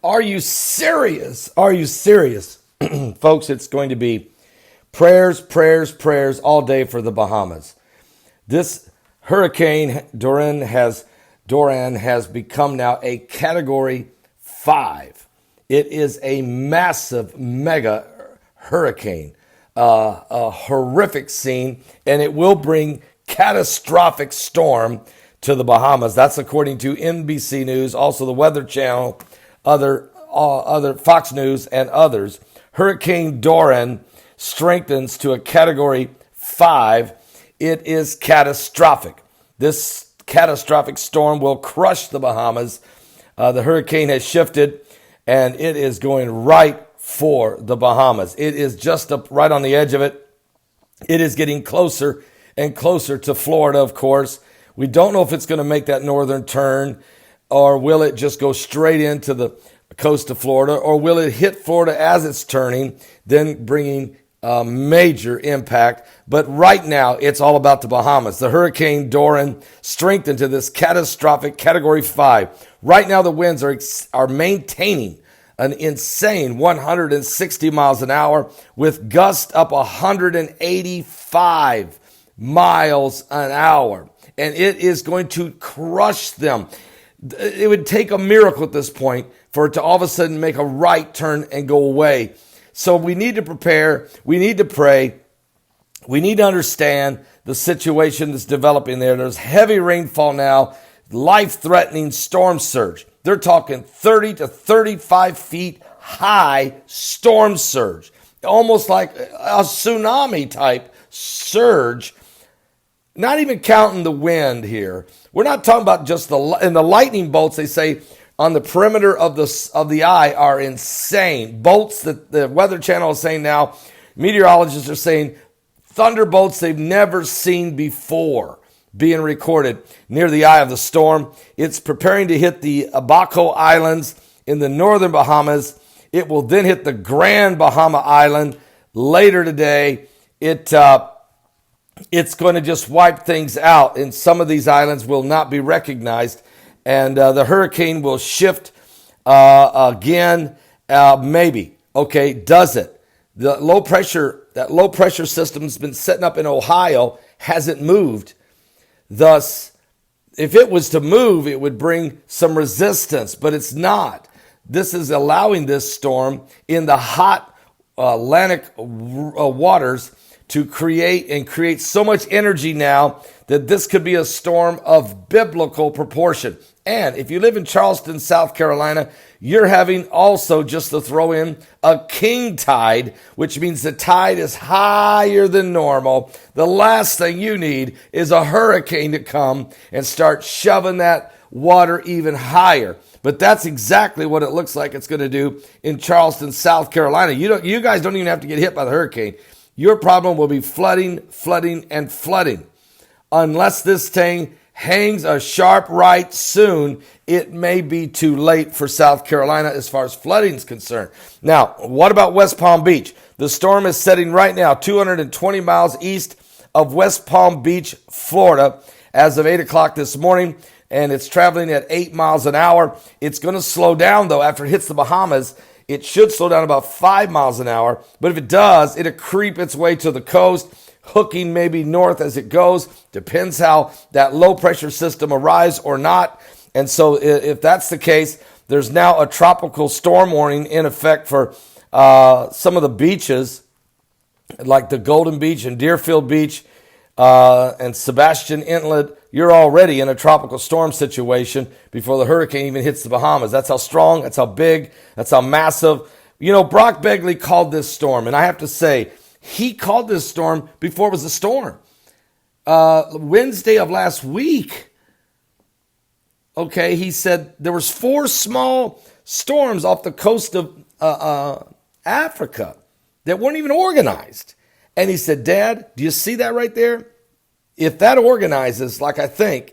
Are you serious? Are you serious? Folks, it's going to be prayers, prayers, prayers all day for the Bahamas. This hurricane, Dorian has become now a Category 5. It is a massive, mega hurricane, a horrific scene, and it will bring catastrophic storm to the Bahamas. That's according to NBC News, also the Weather Channel, other Fox News, and others. Hurricane Dorian strengthens to a Category 5. It is catastrophic. This catastrophic storm will crush the Bahamas. The hurricane has shifted, and it is going right for the Bahamas. It is just up right on the edge of it. It is getting closer and closer to Florida, of course. We don't know if it's going to make that northern turn, or will it just go straight into the coast of Florida, or will it hit Florida as it's turning, then bringing a major impact. But right now, it's all about the Bahamas. The Hurricane Dorian strengthened to this catastrophic Category 5. Right now, the winds are maintaining an insane 160 miles an hour with gusts up 185 miles an hour. And it is going to crush them. It would take a miracle at this point for it to all of a sudden make a right turn and go away. So we need to prepare. We need to pray. We need to understand the situation that's developing there. There's heavy rainfall now, life-threatening storm surge. They're talking 30 to 35 feet high storm surge, almost like a tsunami type surge. Not even counting the wind here. We're not talking about just the lightning bolts. They say on the perimeter of the eye are insane. Bolts that the Weather Channel is saying now, meteorologists are saying thunderbolts they've never seen before being recorded near the eye of the storm. It's preparing to hit the Abaco Islands in the northern Bahamas. It will then hit the Grand Bahama Island later today. It's going to just wipe things out, and some of these islands will not be recognized, and the hurricane will shift again, maybe. Okay, does it? That low pressure system has been setting up in Ohio, hasn't moved. Thus, if it was to move, it would bring some resistance, but it's not. This is allowing this storm in the hot Atlantic waters to create so much energy now that this could be a storm of biblical proportion. And if you live in Charleston, South Carolina, you're having also, just to throw in, a king tide, which means the tide is higher than normal. The last thing you need is a hurricane to come and start shoving that water even higher. But that's exactly what it looks like it's going to do in Charleston, South Carolina. You guys don't even have to get hit by the hurricane. Your problem will be flooding, and flooding. Unless this thing hangs a sharp right soon, it may be too late for South Carolina as far as flooding is concerned. Now, what about West Palm Beach? The storm is setting right now 220 miles east of West Palm Beach, Florida, as of 8 o'clock this morning, and it's traveling at 8 miles an hour. It's going to slow down, though, after it hits the Bahamas. It should slow down about 5 miles an hour, but if it does, it'll creep its way to the coast, hooking maybe north as it goes. Depends how that low pressure system arrives or not. And so if that's the case, there's now a tropical storm warning in effect for some of the beaches, like the Golden Beach and Deerfield Beach and Sebastian Inlet. You're already in a tropical storm situation before the hurricane even hits the Bahamas. That's how strong, that's how big, that's how massive. You know, Brock Begley called this storm, and I have to say, he called this storm before it was a storm. Wednesday of last week, okay, he said there was 4 small storms off the coast of Africa that weren't even organized. And he said, Dad, do you see that right there? If that organizes like I think,